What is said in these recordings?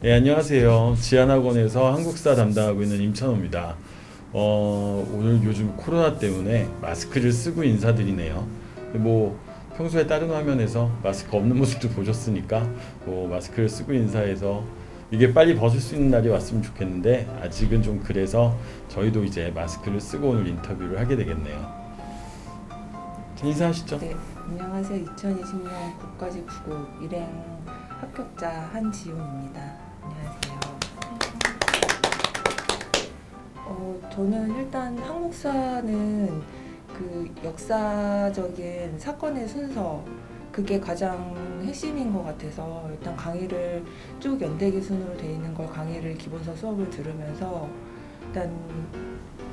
네, 안녕하세요. 지안학원에서 한국사 담당하고 있는 임찬호입니다. 오늘 요즘 코로나 때문에 마스크를 쓰고 인사드리네요. 뭐 평소에 다른 화면에서 마스크 없는 모습도 보셨으니까 마스크를 쓰고 인사해서 이게 빨리 벗을 수 있는 날이 왔으면 좋겠는데 아직은 좀 그래서 저희도 이제 마스크를 쓰고 오늘 인터뷰를 하게 되겠네요. 자, 인사하시죠. 네, 안녕하세요. 2020년 국가직후국 일행 합격자 한지훈입니다. 안녕하세요. 저는 일단 한국사는 그 역사적인 사건의 순서 그게 가장 핵심인 것 같아서 일단 강의를 쭉 연대기 순으로 돼 있는 걸 강의를 기본서 수업을 들으면서 일단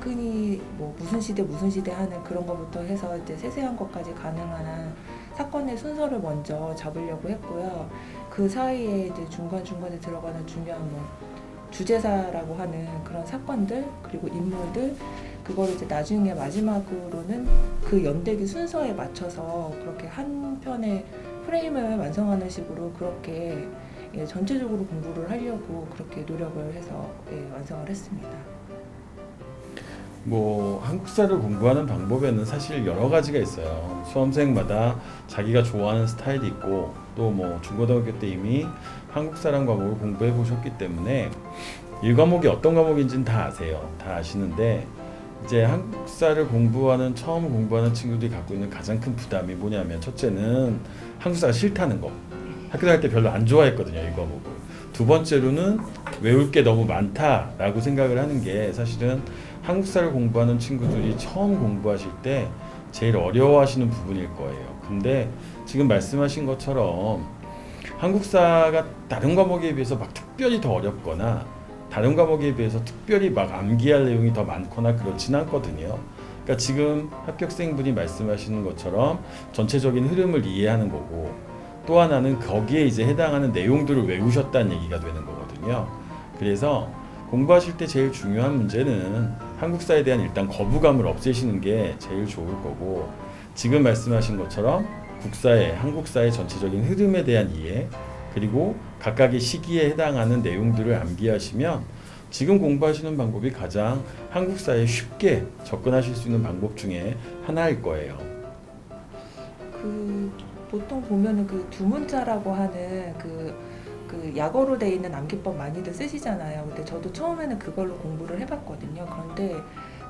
흔히 뭐 무슨 시대 하는 그런 것부터 해서 이제 세세한 것까지 가능한 한 사건의 순서를 먼저 잡으려고 했고요. 그 사이에 이제 중간중간에 들어가는 중요한 뭐 주제사라고 하는 그런 사건들 그리고 인물들 그거를 이제 나중에 마지막으로는 그 연대기 순서에 맞춰서 그렇게 한 편의 프레임을 완성하는 식으로 그렇게 전체적으로 공부를 하려고 그렇게 노력을 해서 완성을 했습니다. 한국사를 공부하는 방법에는 사실 여러 가지가 있어요. 수험생마다 자기가 좋아하는 스타일이 있고 또 중고등학교 때 이미 한국사라는 과목을 공부해 보셨기 때문에 이 과목이 어떤 과목인지는 다 아세요. 다 아시는데 이제 한국사를 처음 공부하는 친구들이 갖고 있는 가장 큰 부담이 뭐냐면 첫째는 한국사가 싫다는 거. 학교 다닐 때 별로 안 좋아했거든요, 이 과목을. 두 번째로는 외울 게 너무 많다라고 생각을 하는 게 사실은 한국사를 공부하는 친구들이 처음 공부하실 때 제일 어려워하시는 부분일 거예요. 근데 지금 말씀하신 것처럼 한국사가 다른 과목에 비해서 막 특별히 더 어렵거나 다른 과목에 비해서 특별히 막 암기할 내용이 더 많거나 그렇진 않거든요. 그러니까 지금 합격생분이 말씀하시는 것처럼 전체적인 흐름을 이해하는 거고 또 하나는 거기에 이제 해당하는 내용들을 외우셨다는 얘기가 되는 거거든요. 그래서 공부하실 때 제일 중요한 문제는 한국사에 대한 일단 거부감을 없애시는 게 제일 좋을 거고 지금 말씀하신 것처럼 한국사의 전체적인 흐름에 대한 이해 그리고 각각의 시기에 해당하는 내용들을 암기하시면 지금 공부하시는 방법이 가장 한국사에 쉽게 접근하실 수 있는 방법 중에 하나일 거예요. 보통 보면은 그 두문자라고 하는 그 약어로 돼 있는 암기법 많이들 쓰시잖아요. 근데 저도 처음에는 그걸로 공부를 해봤거든요. 그런데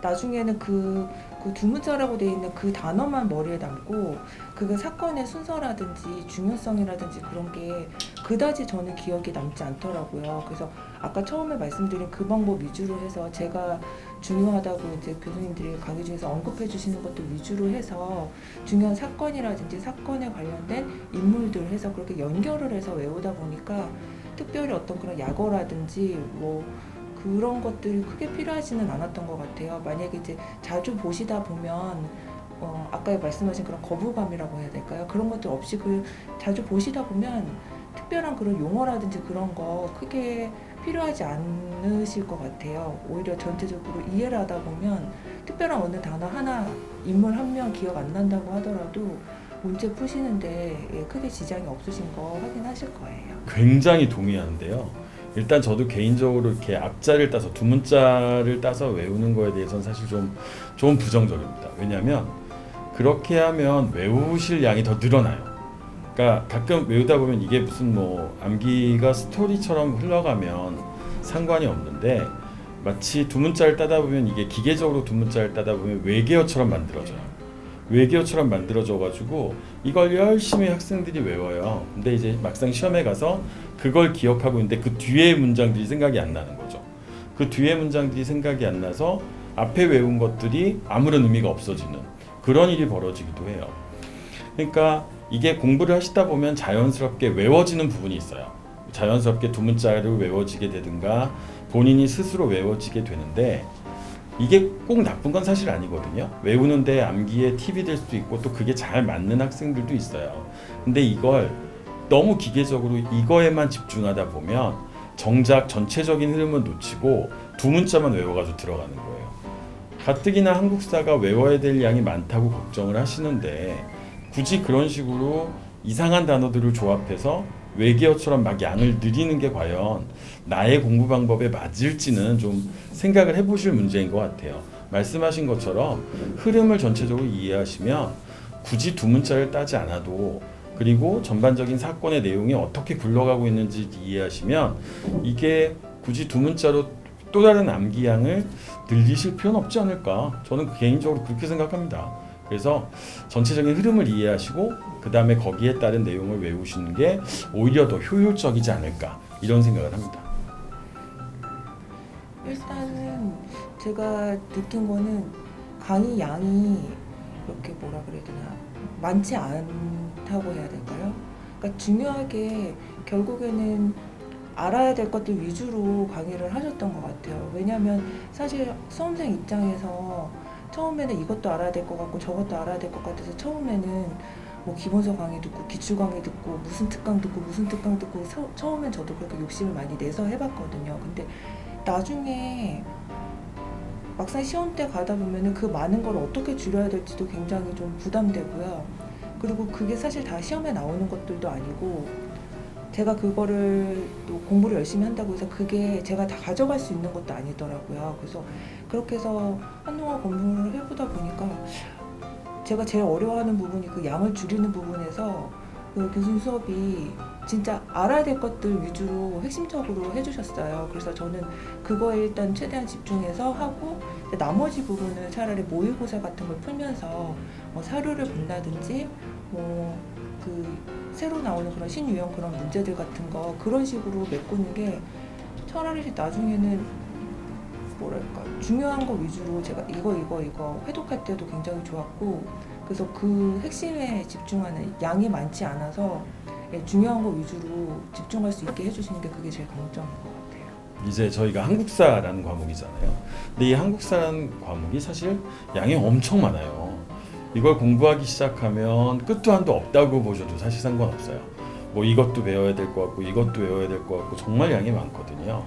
나중에는 그 두문자라고 돼 있는 그 단어만 머리에 남고 그 사건의 순서라든지 중요성이라든지 그런 게 그다지 저는 기억에 남지 않더라고요. 그래서 아까 처음에 말씀드린 그 방법 위주로 해서 제가 중요하다고 이제 교수님들이 강의 중에서 언급해 주시는 것들 위주로 해서 중요한 사건이라든지 사건에 관련된 인물들 해서 그렇게 연결을 해서 외우다 보니까 특별히 어떤 그런 약어라든지 그런 것들이 크게 필요하지는 않았던 것 같아요. 만약에 이제 자주 보시다 보면 아까 말씀하신 그런 거부감이라고 해야 될까요? 그런 것들 없이 자주 보시다 보면 특별한 그런 용어라든지 그런 거 크게 필요하지 않으실 것 같아요. 오히려 전체적으로 이해를 하다 보면 특별한 어느 단어 하나, 인물 한 명 기억 안 난다고 하더라도 문제 푸시는데 크게 지장이 없으신 거 확인하실 거예요. 굉장히 동의하는데요. 일단 저도 개인적으로 이렇게 앞자를 따서 두문자를 따서 외우는 거에 대해서는 사실 좀 부정적입니다. 왜냐하면 그렇게 하면 외우실 양이 더 늘어나요. 그러니까 가끔 외우다 보면 이게 무슨 암기가 스토리처럼 흘러가면 상관이 없는데 마치 두문자를 따다 보면 이게 기계적으로 두문자를 따다 보면 외계어처럼 만들어져요. 외계어처럼 만들어져가지고 이걸 열심히 학생들이 외워요. 근데 이제 막상 시험에 가서 그걸 기억하고 있는데 그 뒤에 문장들이 생각이 안 나는 거죠. 그 뒤에 문장들이 생각이 안 나서 앞에 외운 것들이 아무런 의미가 없어지는 그런 일이 벌어지기도 해요. 그러니까 이게 공부를 하시다 보면 자연스럽게 외워지는 부분이 있어요. 자연스럽게 두문자를 외워지게 되든가 본인이 스스로 외워지게 되는데 이게 꼭 나쁜 건 사실 아니거든요. 외우는데 암기에 팁이 될 수도 있고 또 그게 잘 맞는 학생들도 있어요. 근데 이걸 너무 기계적으로 이거에만 집중하다 보면 정작 전체적인 흐름은 놓치고 두 문자만 외워가지고 들어가는 거예요. 가뜩이나 한국사가 외워야 될 양이 많다고 걱정을 하시는데 굳이 그런 식으로 이상한 단어들을 조합해서 외계어처럼 막 양을 늘리는 게 과연 나의 공부 방법에 맞을지는 좀 생각을 해보실 문제인 것 같아요. 말씀하신 것처럼 흐름을 전체적으로 이해하시면 굳이 두 문자를 따지 않아도, 그리고 전반적인 사건의 내용이 어떻게 굴러가고 있는지 이해하시면 이게 굳이 두 문자로 또 다른 암기량을 늘리실 필요는 없지 않을까, 저는 개인적으로 그렇게 생각합니다. 그래서 전체적인 흐름을 이해하시고 그 다음에 거기에 따른 내용을 외우시는 게 오히려 더 효율적이지 않을까, 이런 생각을 합니다. 일단은 제가 느낀 거는 강의 양이 이렇게 뭐라 그래야 되나 많지 않다고 해야 될까요? 그러니까 중요하게 결국에는 알아야 될 것들 위주로 강의를 하셨던 것 같아요. 왜냐하면 사실 수험생 입장에서 처음에는 이것도 알아야 될 것 같고 저것도 알아야 될 것 같아서 처음에는 뭐 기본서 강의 듣고 기출 강의 듣고 무슨 특강 듣고 무슨 특강 듣고 처음엔 저도 그렇게 욕심을 많이 내서 해봤거든요. 근데 나중에 막상 시험 때 가다 보면은 그 많은 걸 어떻게 줄여야 될지도 굉장히 좀 부담되고요. 그리고 그게 사실 다 시험에 나오는 것들도 아니고 제가 그거를 또 공부를 열심히 한다고 해서 그게 제가 다 가져갈 수 있는 것도 아니더라고요. 그래서 그렇게 해서 한동안 공부를 해보다 보니까 제가 제일 어려워하는 부분이 그 양을 줄이는 부분에서 그 교수님 수업이 진짜 알아야 될 것들 위주로 핵심적으로 해주셨어요. 그래서 저는 그거에 일단 최대한 집중해서 하고 나머지 부분을 차라리 모의고사 같은 걸 풀면서 뭐 사료를 본다든지 뭐 그 새로 나오는 그런 신유형 그런 문제들 같은 거 그런 식으로 메꾸는 게 차라리 나중에는 뭐랄까 중요한 거 위주로 제가 이거 회독할 때도 굉장히 좋았고, 그래서 그 핵심에 집중하는 양이 많지 않아서 중요한 거 위주로 집중할 수 있게 해주시는 게 그게 제일 강점인 것 같아요. 이제 저희가 한국사라는 과목이잖아요. 근데 이 한국사라는 과목이 사실 양이 엄청 많아요. 이걸 공부하기 시작하면 끝도 한도 없다고 보셔도 사실 상관없어요. 뭐 이것도 배워야 될 것 같고 이것도 외워야 될 것 같고 정말 양이 많거든요.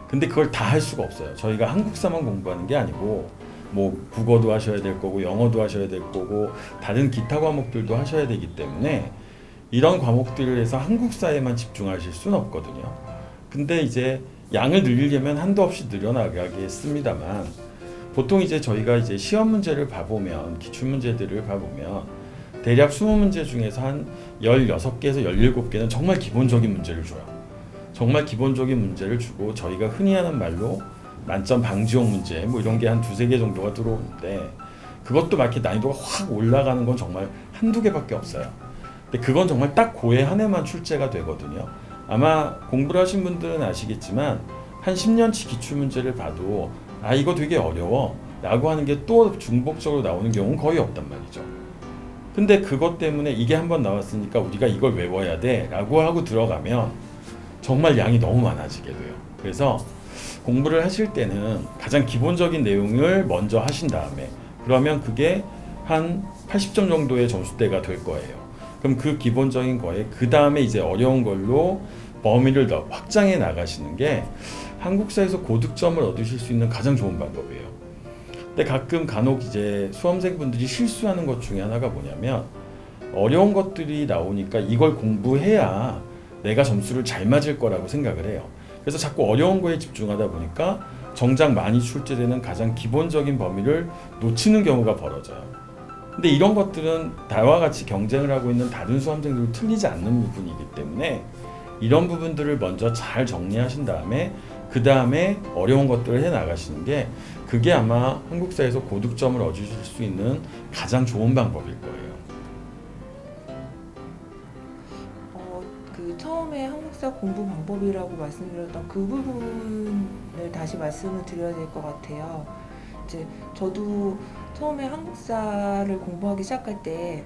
근데 그걸 다 할 수가 없어요. 저희가 한국사만 공부하는 게 아니고 뭐 국어도 하셔야 될 거고 영어도 하셔야 될 거고 다른 기타 과목들도 하셔야 되기 때문에 이런 과목들을 해서 한국사에만 집중하실 수는 없거든요. 근데 이제 양을 늘리려면 한도 없이 늘어나가겠습니다만, 보통 이제 저희가 이제 시험 문제를 봐보면, 기출 문제들을 봐보면 대략 20문제 중에서 한 16개에서 17개는 정말 기본적인 문제를 줘요. 정말 기본적인 문제를 주고 저희가 흔히 하는 말로 만점 방지용 문제 뭐 이런 게 한 2-3개 정도가 들어오는데, 그것도 막 이렇게 난이도가 확 올라가는 건 정말 한두 개밖에 없어요. 근데 그건 정말 딱 고해 한 해만 출제가 되거든요. 아마 공부를 하신 분들은 아시겠지만 한 10년치 기출문제를 봐도 아 이거 되게 어려워 라고 하는 게 또 중복적으로 나오는 경우는 거의 없단 말이죠. 근데 그것 때문에 이게 한번 나왔으니까 우리가 이걸 외워야 돼 라고 하고 들어가면 정말 양이 너무 많아지게 돼요. 그래서 공부를 하실 때는 가장 기본적인 내용을 먼저 하신 다음에, 그러면 그게 한 80점 정도의 점수대가 될 거예요. 그럼 그 기본적인 거에 그 다음에 이제 어려운 걸로 범위를 더 확장해 나가시는 게 한국사에서 고득점을 얻으실 수 있는 가장 좋은 방법이에요. 근데 가끔 간혹 이제 수험생분들이 실수하는 것 중에 하나가 뭐냐면, 어려운 것들이 나오니까 이걸 공부해야 내가 점수를 잘 맞을 거라고 생각을 해요. 그래서 자꾸 어려운 거에 집중하다 보니까 정작 많이 출제되는 가장 기본적인 범위를 놓치는 경우가 벌어져요. 근데 이런 것들은 나와 같이 경쟁을 하고 있는 다른 수험생들도 틀리지 않는 부분이기 때문에 이런 부분들을 먼저 잘 정리하신 다음에 그 다음에 어려운 것들을 해 나가시는 게, 그게 아마 한국사에서 고득점을 얻으실 수 있는 가장 좋은 방법일 거예요. 그 처음에 한국사 공부 방법이라고 말씀드렸던 그 부분을 다시 말씀을 드려야 될 것 같아요. 이제 저도 처음에 한국사를 공부하기 시작할 때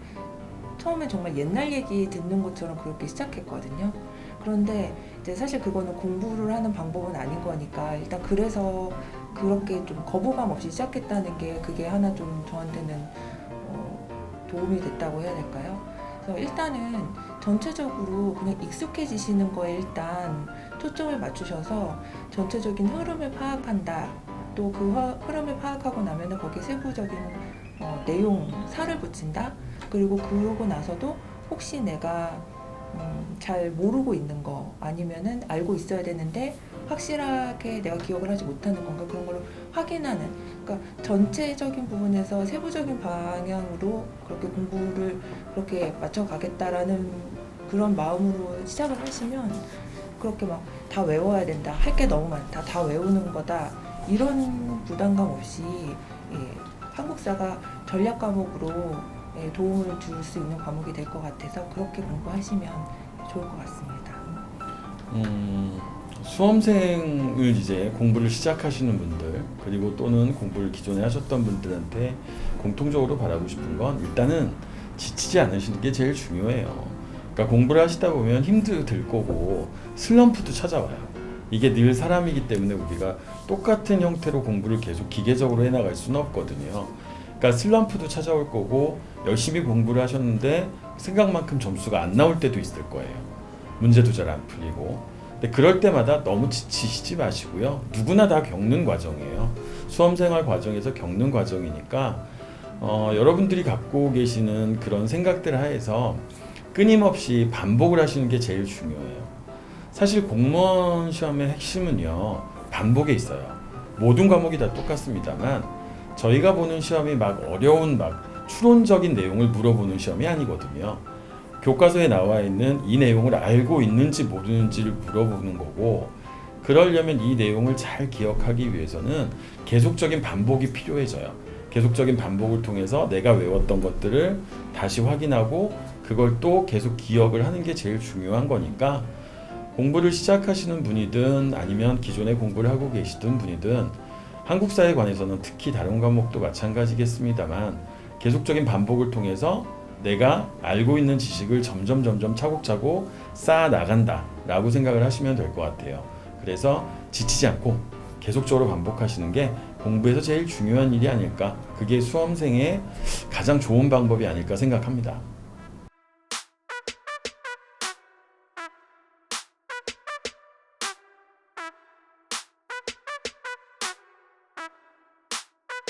처음에 정말 옛날 얘기 듣는 것처럼 그렇게 시작했거든요. 그런데 이제 사실 그거는 공부를 하는 방법은 아닌 거니까 일단 그래서 그렇게 좀 거부감 없이 시작했다는 게 그게 하나 좀 저한테는 도움이 됐다고 해야 될까요? 그래서 일단은 전체적으로 그냥 익숙해지시는 거에 일단 초점을 맞추셔서 전체적인 흐름을 파악한다. 또 그 흐름을 파악하고 나면은 거기에 세부적인 내용 살을 붙인다. 그리고 그러고 나서도 혹시 내가 잘 모르고 있는 거 아니면은 알고 있어야 되는데 확실하게 내가 기억을 하지 못하는 건가 그런 걸로 확인하는, 그러니까 전체적인 부분에서 세부적인 방향으로 그렇게 공부를 그렇게 맞춰가겠다라는 그런 마음으로 시작을 하시면 그렇게 막 다 외워야 된다, 할 게 너무 많다, 다 외우는 거다 이런 부담감 없이 한국사가 전략 과목으로 도움을 줄 수 있는 과목이 될 것 같아서 그렇게 공부하시면 좋을 것 같습니다. 수험생을 이제 공부를 시작하시는 분들, 그리고 또는 공부를 기존에 하셨던 분들한테 공통적으로 바라고 싶은 건 일단은 지치지 않으시는 게 제일 중요해요. 그러니까 공부를 하시다 보면 힘도 들 거고 슬럼프도 찾아와요. 이게 늘 사람이기 때문에 우리가 똑같은 형태로 공부를 계속 기계적으로 해나갈 수는 없거든요. 그러니까 슬럼프도 찾아올 거고 열심히 공부를 하셨는데 생각만큼 점수가 안 나올 때도 있을 거예요. 문제도 잘 안 풀리고. 근데 그럴 때마다 너무 지치시지 마시고요. 누구나 다 겪는 과정이에요. 수험생활 과정에서 겪는 과정이니까 여러분들이 갖고 계시는 그런 생각들 하에서 끊임없이 반복을 하시는 게 제일 중요해요. 사실 공무원 시험의 핵심은요, 반복에 있어요. 모든 과목이 다 똑같습니다만 저희가 보는 시험이 막 어려운 막 추론적인 내용을 물어보는 시험이 아니거든요. 교과서에 나와 있는 이 내용을 알고 있는지 모르는지를 물어보는 거고, 그러려면 이 내용을 잘 기억하기 위해서는 계속적인 반복이 필요해져요. 계속적인 반복을 통해서 내가 외웠던 것들을 다시 확인하고 그걸 또 계속 기억을 하는 게 제일 중요한 거니까, 공부를 시작하시는 분이든 아니면 기존에 공부를 하고 계시던 분이든 한국사에 관해서는 특히 다른 과목도 마찬가지겠습니다만 계속적인 반복을 통해서 내가 알고 있는 지식을 점점 차곡차곡 쌓아 나간다 라고 생각을 하시면 될 것 같아요. 그래서 지치지 않고 계속적으로 반복하시는 게 공부에서 제일 중요한 일이 아닐까, 그게 수험생의 가장 좋은 방법이 아닐까 생각합니다.